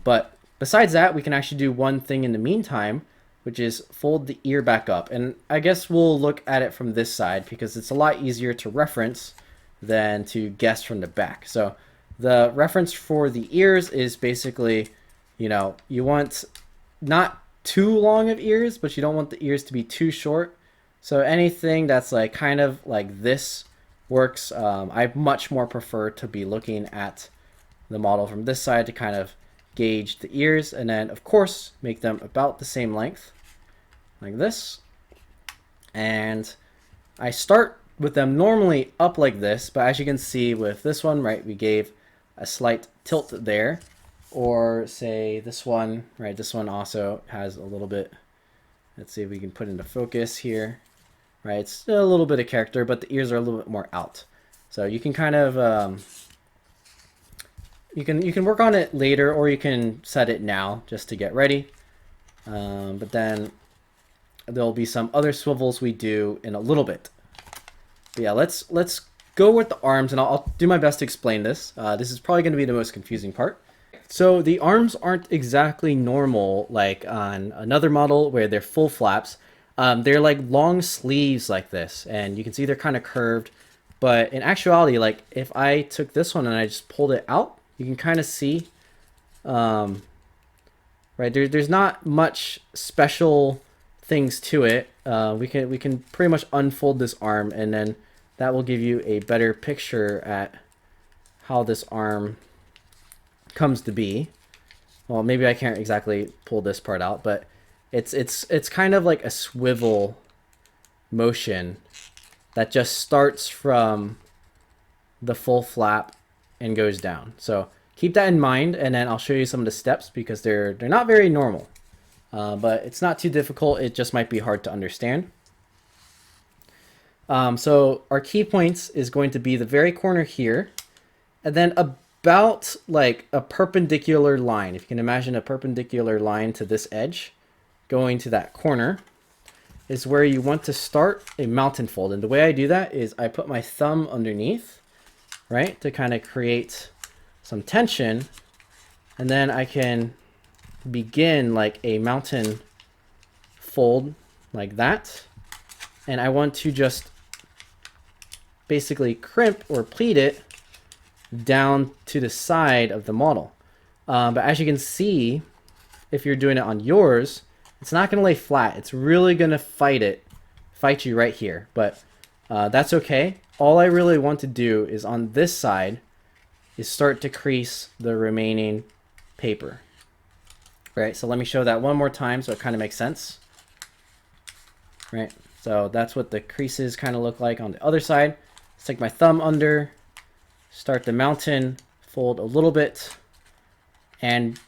But besides that, we can actually do one thing in the meantime, which is fold the ear back up. And I guess we'll look at it from this side because it's a lot easier to reference than to guess from the back. So the reference for the ears is basically, you know, you want not too long of ears, but you don't want the ears to be too short. So anything that's like kind of like this works. I much more prefer to be looking at the model from this side to kind of gauge the ears, and then of course make them about the same length like this. And I start with them normally up like this, but as you can see with this one, right, we gave a slight tilt there. Or say this one, right, this one also has a little bit, let's see if we can put into focus here, right, it's still a little bit of character, but the ears are a little bit more out. So you can kind of you can work on it later, or you can set it now just to get ready. But then there'll be some other swivels we do in a little bit. But yeah, let's go with the arms, and I'll do my best to explain this. This is probably going to be the most confusing part. So the arms aren't exactly normal like on another model where they're full flaps. They're like long sleeves like this, and you can see they're kind of curved. But in actuality, like if I took this one and I just pulled it out, you can kind of see, right, there's not much special things to it. We can pretty much unfold this arm, and then that will give you a better picture at how this arm comes to be. Well, maybe I can't exactly pull this part out, but it's kind of like a swivel motion that just starts from the full flap and goes down. So keep that in mind, and then I'll show you some of the steps because they're not very normal. But it's not too difficult. It just might be hard to understand. So our key points is going to be the very corner here, and then about like a perpendicular line. If you can imagine a perpendicular line to this edge going to that corner is where you want to start a mountain fold. And the way I do that is I put my thumb underneath, right, to kind of create some tension, and then I can begin like a mountain fold like that. And I want to just basically crimp or pleat it down to the side of the model. But as you can see, if you're doing it on yours, it's not going to lay flat. It's really going to fight you right here. But that's okay. All I really want to do is on this side is start to crease the remaining paper. Right, so let me show that one more time so it kind of makes sense. Right, so that's what the creases kind of look like on the other side. Stick my thumb under, start the mountain, fold a little bit, and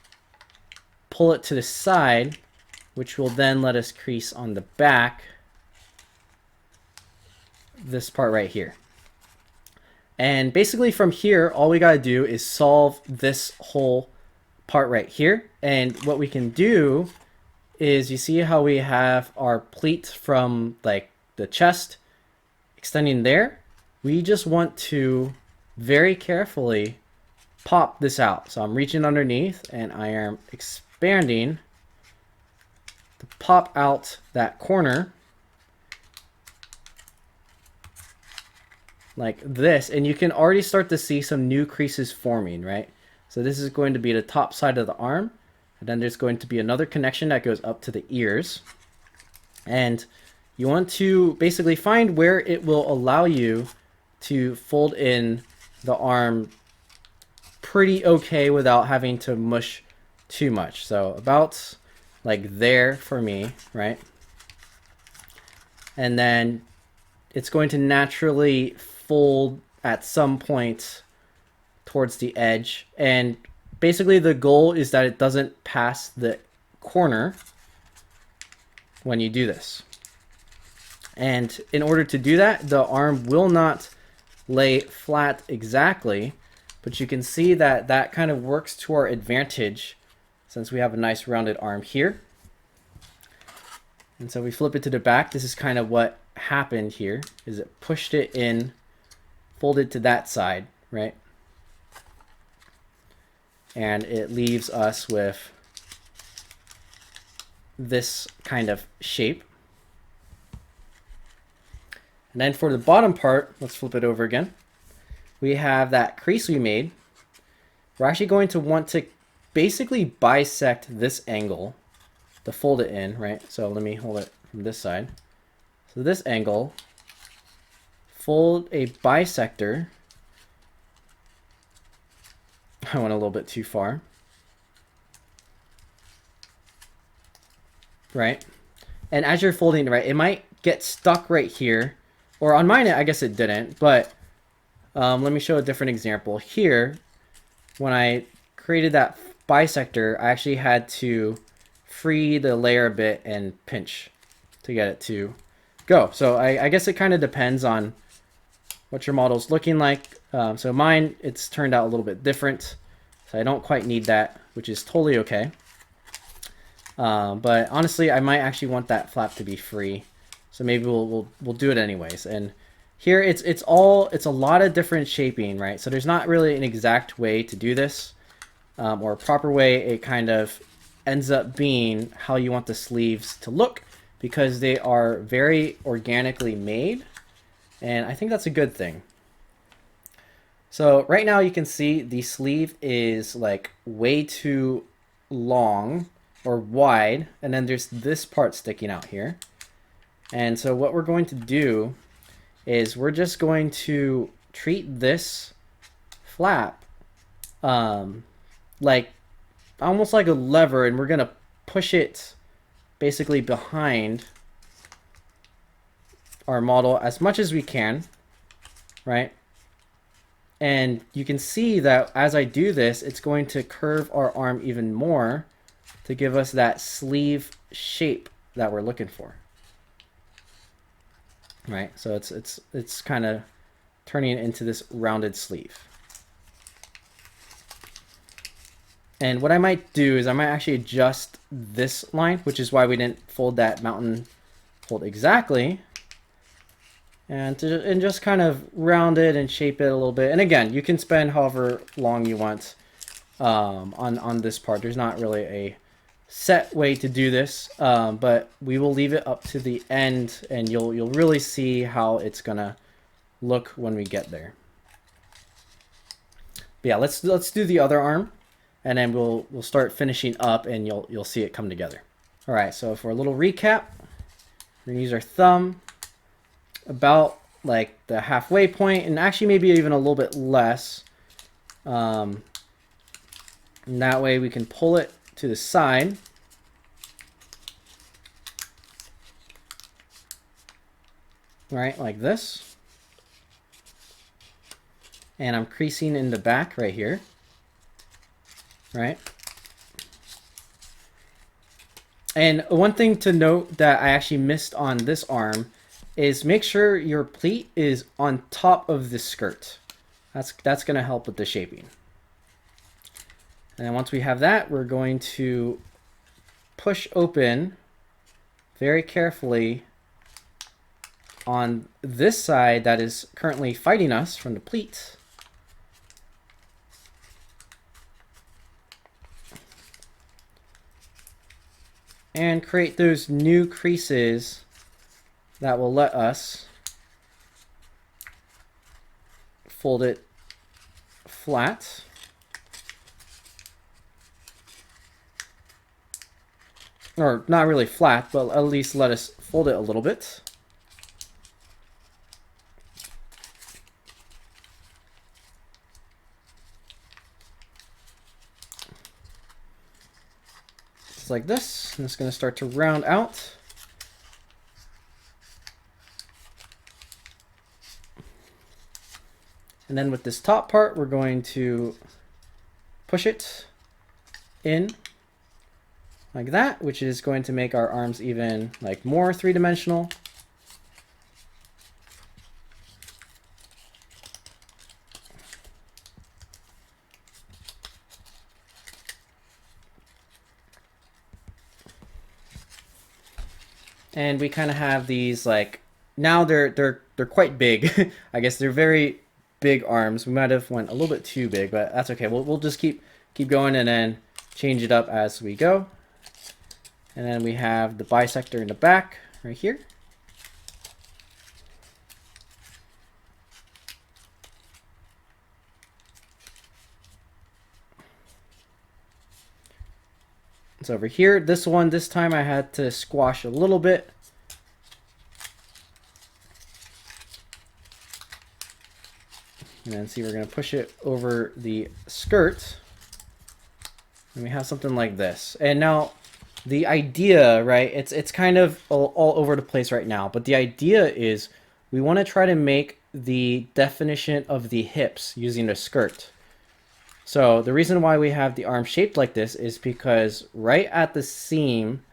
pull it to the side, which will then let us crease on the back, this part right here. And basically from here, all we gotta do is solve this whole part right here. And what we can do is, you see how we have our pleat from like the chest extending there? We just want to very carefully pop this out. So I'm reaching underneath and I am expanding to pop out that corner like this. And you can already start to see some new creases forming, right? So this is going to be the top side of the arm. And then there's going to be another connection that goes up to the ears. And you want to basically find where it will allow you to fold in the arm pretty okay without having to mush too much. So about like there for me, right? And then it's going to naturally fold at some point towards the edge. And basically the goal is that it doesn't pass the corner when you do this. And in order to do that, the arm will not lay flat exactly, but you can see that that kind of works to our advantage since we have a nice rounded arm here. And so we flip it to the back. This is kind of what happened here, is it pushed it in, folded to that side, right? And it leaves us with this kind of shape. And then for the bottom part, let's flip it over again. We have that crease we made. We're actually going to want to basically bisect this angle to fold it in, right? So let me hold it from this side. So this angle, fold a bisector. I went a little bit too far. Right? And as you're folding, right, it might get stuck right here. Or on mine, I guess it didn't, but let me show a different example. Here, when I created that bisector, I actually had to free the layer a bit and pinch to get it to go. So I guess it kind of depends on what your model's looking like. So mine, it's turned out a little bit different. So I don't quite need that, which is totally okay. But honestly, I might actually want that flap to be free. So maybe we'll do it anyways. And here it's a lot of different shaping, right? So there's not really an exact way to do this, or a proper way. It kind of ends up being how you want the sleeves to look, because they are very organically made, and I think that's a good thing. So right now you can see the sleeve is like way too long or wide, and then there's this part sticking out here. And so what we're going to do is we're just going to treat this flap like almost like a lever, and we're going to push it basically behind our model as much as we can, right? And you can see that as I do this, it's going to curve our arm even more to give us that sleeve shape that we're looking for. Right, so it's kind of turning it into this rounded sleeve. And what I might do is I might actually adjust this line, which is why we didn't fold that mountain fold exactly. And just kind of round it and shape it a little bit. And again, you can spend however long you want on this part. There's not really a set way to do this, but we will leave it up to the end, and you'll really see how it's gonna look when we get there. But yeah, let's do the other arm, and then we'll start finishing up, and you'll see it come together. All right, so for a little recap, we're gonna use our thumb about like the halfway point, and actually maybe even a little bit less. And that way we can pull it to the side. Right, like this. And I'm creasing in the back right here. Right. And one thing to note that I actually missed on this arm is make sure your pleat is on top of the skirt. That's going to help with the shaping. And then once we have that, we're going to push open very carefully on this side that is currently fighting us from the pleat. And create those new creases that will let us fold it flat. Or not really flat, but at least let us fold it a little bit. Just like this. And it's going to start to round out. And then with this top part, we're going to push it in like that, which is going to make our arms even like more three-dimensional. And we kind of have these like, now they're quite big. I guess they're very big arms. We might have went a little bit too big, but that's okay. We'll just keep going and then change it up as we go. And then we have the bisector in the back right here. It's over here. This time I had to squash a little bit. And then see, we're going to push it over the skirt. And we have something like this. And now the idea, right, it's kind of all over the place right now. But the idea is we want to try to make the definition of the hips using the skirt. So the reason why we have the arm shaped like this is because right at the seam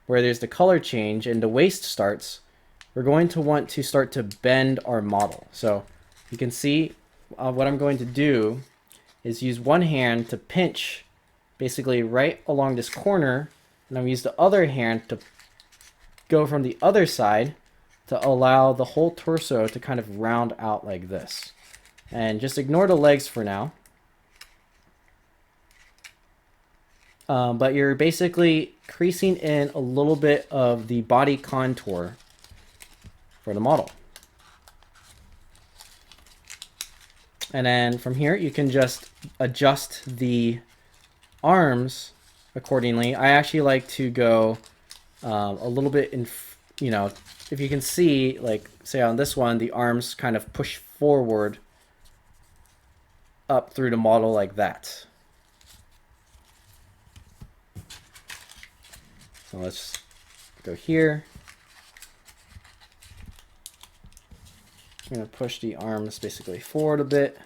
where there's the color change and the waist starts, we're going to want to start to bend our model. So you can see what I'm going to do is use one hand to pinch basically right along this corner, and I'm going to use the other hand to go from the other side to allow the whole torso to kind of round out like this. And just ignore the legs for now. But you're basically creasing in a little bit of the body contour for the model. And then from here, you can just adjust the arms accordingly. I actually like to go a little bit in, you know, if you can see, like, say on this one, the arms kind of push forward up through the model like that. So let's go here. I'm going to push the arms basically forward a bit.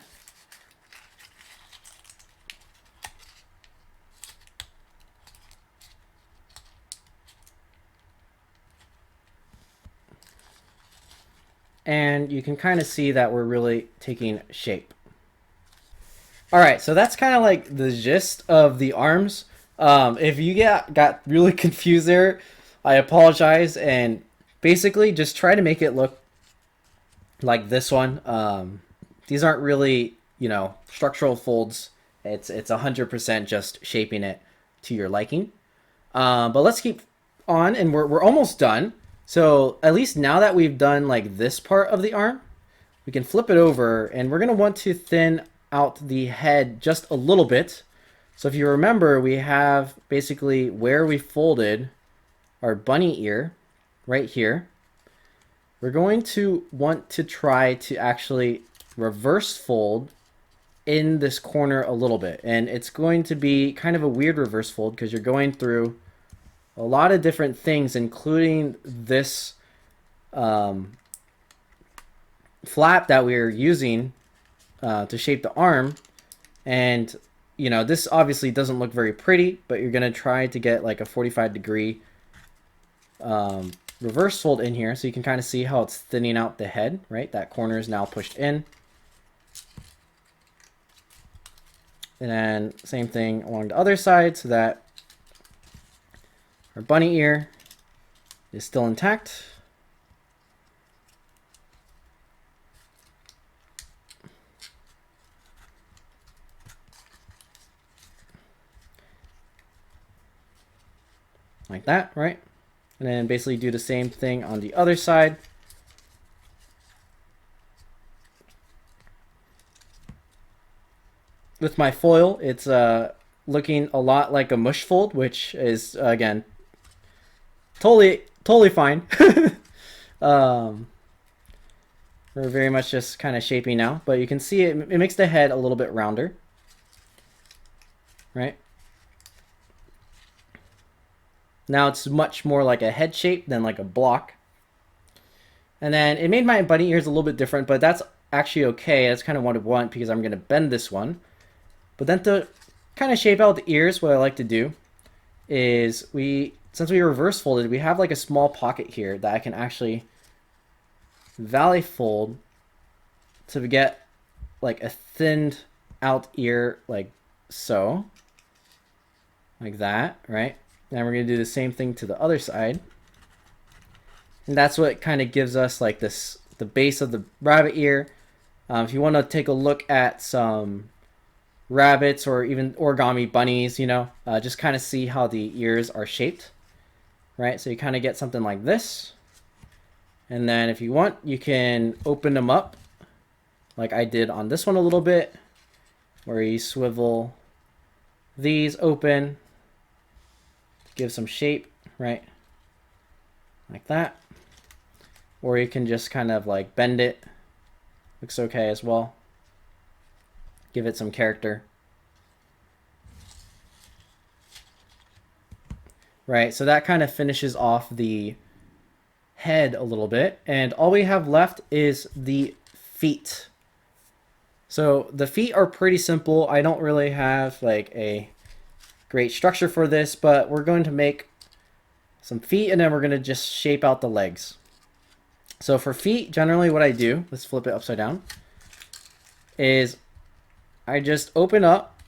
and you can kind of see that we're really taking shape. All right, so that's kind of like the gist of the arms. If you got really confused there, I apologize, and basically just try to make it look like this one. These aren't really, you know, structural folds. It's 100% just shaping it to your liking. But let's keep on, and we're almost done. So at least now that we've done like this part of the arm, we can flip it over, and we're gonna want to thin out the head just a little bit. So if you remember, we have basically where we folded our bunny ear right here. We're going to want to try to actually reverse fold in this corner a little bit. And it's going to be kind of a weird reverse fold because you're going through a lot of different things, including this flap that we're using to shape the arm. And you know, this obviously doesn't look very pretty, but you're going to try to get like a 45-degree reverse fold in here, so you can kind of see how it's thinning out the head, right? That corner is now pushed in. And then same thing along the other side, so that our bunny ear is still intact. Like that, right? And then basically do the same thing on the other side. With my foil, it's looking a lot like a mush fold, which is, again, totally fine. We're very much just kind of shaping now, but you can see it makes the head a little bit rounder, right? Now it's much more like a head shape than like a block. And then it made my bunny ears a little bit different, but that's actually okay. That's kind of what I want because I'm going to bend this one. But then to kind of shape out the ears, what I like to do is since we reverse folded, we have like a small pocket here that I can actually valley fold to get like a thinned out ear like so. Like that, right? And we're going to do the same thing to the other side. And that's what kind of gives us like this, the base of the rabbit ear. If you want to take a look at some rabbits or even origami bunnies, you know, just kind of see how the ears are shaped, right? So you kind of get something like this. And then if you want, you can open them up like I did on this one a little bit, where you swivel these open, give some shape, right? Like that. Or you can just kind of like bend it. Looks okay as well. Give it some character. Right, so that kind of finishes off the head a little bit. And all we have left is the feet. So the feet are pretty simple. I don't really have like a great structure for this, but we're going to make some feet and then we're going to just shape out the legs. So for feet, generally what I do, let's flip it upside down, is I just open up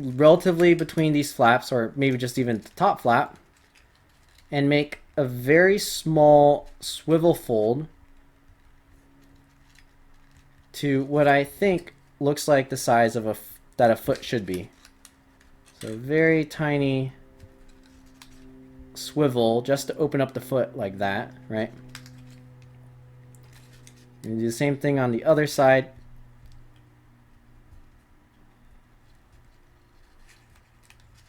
relatively between these flaps, or maybe just even the top flap, and make a very small swivel fold to what I think looks like the size of that a foot should be. So very tiny swivel just to open up the foot like that, right? And do the same thing on the other side.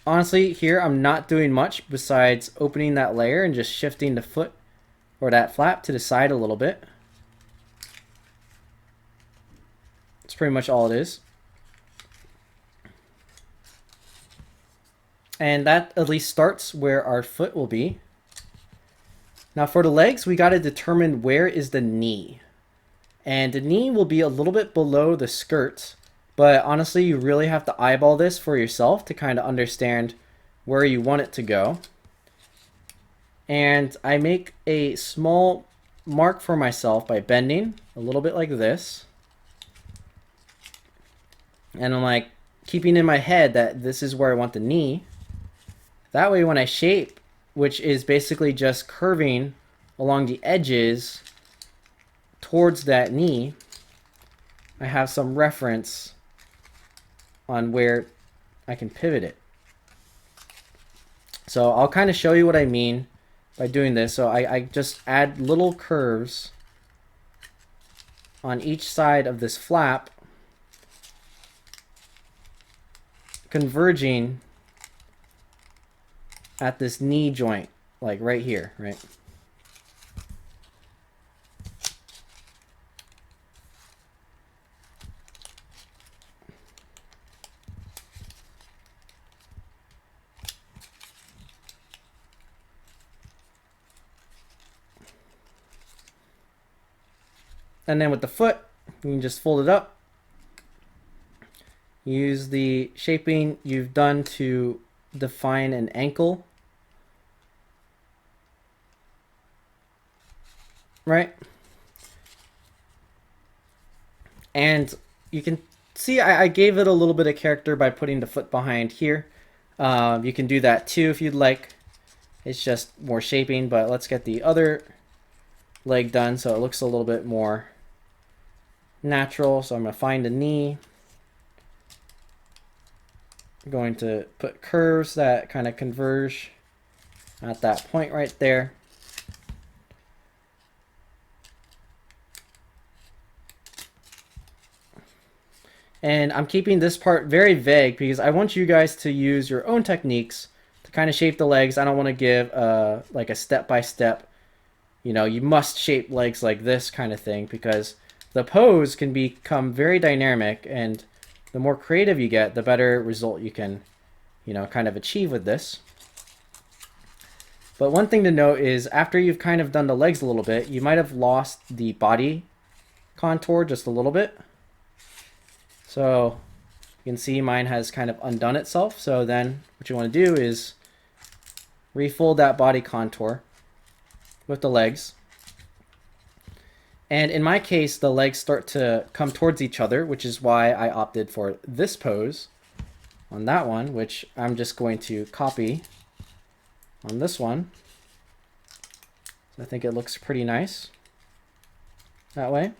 Honestly, here I'm not doing much besides opening that layer and just shifting the foot or that flap to the side a little bit. That's pretty much all it is. And that at least starts where our foot will be. Now for the legs, we got to determine where is the knee. And the knee will be a little bit below the skirt, but honestly, you really have to eyeball this for yourself to kind of understand where you want it to go. And I make a small mark for myself by bending a little bit like this. And I'm like keeping in my head that this is where I want the knee. That way when I shape, which is basically just curving along the edges towards that knee, I have some reference on where I can pivot it. So I'll kind of show you what I mean by doing this. So I just add little curves on each side of this flap, converging at this knee joint, like right here, right? And then with the foot, you can just fold it up. Use the shaping you've done to define an ankle. Right? And you can see I gave it a little bit of character by putting the foot behind here. You can do that too if you'd like. It's just more shaping, but let's get the other leg done so it looks a little bit more natural. So I'm going to find a knee. I'm going to put curves that kind of converge at that point right there. And I'm keeping this part very vague because I want you guys to use your own techniques to kind of shape the legs. I don't want to give like a step-by-step, you know, you must shape legs like this kind of thing, because the pose can become very dynamic, and the more creative you get, the better result you can, you know, kind of achieve with this. But one thing to note is after you've kind of done the legs a little bit, you might have lost the body contour just a little bit. So you can see mine has kind of undone itself. So then what you want to do is refold that body contour with the legs. And in my case, the legs start to come towards each other, which is why I opted for this pose on that one, which I'm just going to copy on this one. So I think it looks pretty nice that way.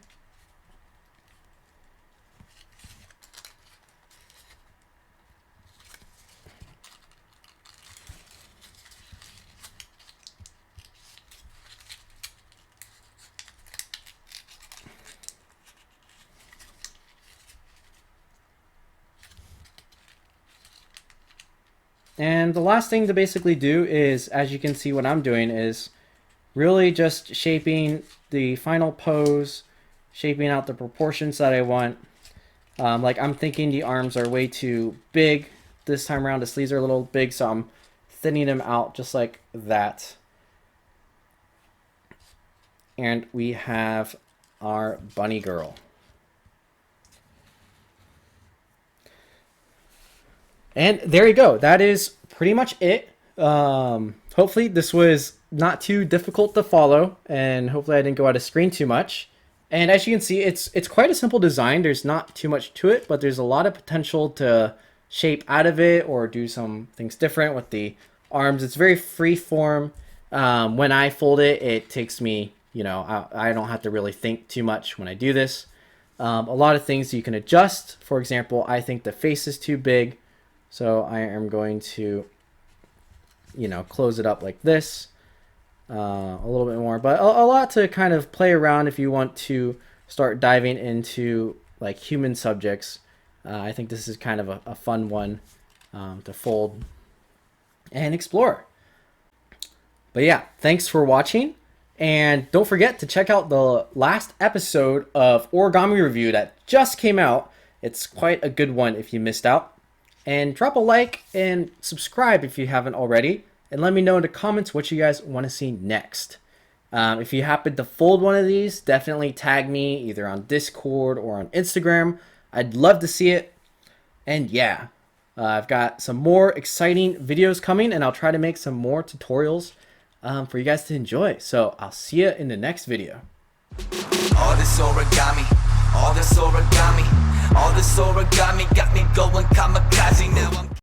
And the last thing to basically do is, as you can see what I'm doing, is really just shaping the final pose, shaping out the proportions that I want. Like I'm thinking the arms are way too big this time around. The sleeves are a little big, so I'm thinning them out just like that. And we have our bunny girl. And there you go. That is pretty much it. Hopefully this was not too difficult to follow, and hopefully I didn't go out of screen too much. And as you can see, it's quite a simple design. There's not too much to it, but there's a lot of potential to shape out of it or do some things different with the arms. It's very free form. When I fold it, it takes me, you know, I don't have to really think too much when I do this. A lot of things you can adjust. For example, I think the face is too big, so I am going to, you know, close it up like this a little bit more. But a lot to kind of play around if you want to start diving into like human subjects. I think this is kind of a fun one to fold and explore. But yeah, thanks for watching. And don't forget to check out the last episode of Origami Review that just came out. It's quite a good one if you missed out. And drop a like and subscribe if you haven't already. And let me know in the comments what you guys want to see next. If you happen to fold one of these, definitely tag me either on Discord or on Instagram. I'd love to see it. And yeah, I've got some more exciting videos coming, and I'll try to make some more tutorials for you guys to enjoy. So I'll see you in the next video. All this origami, all this origami, all this origami got me going kamikaze now.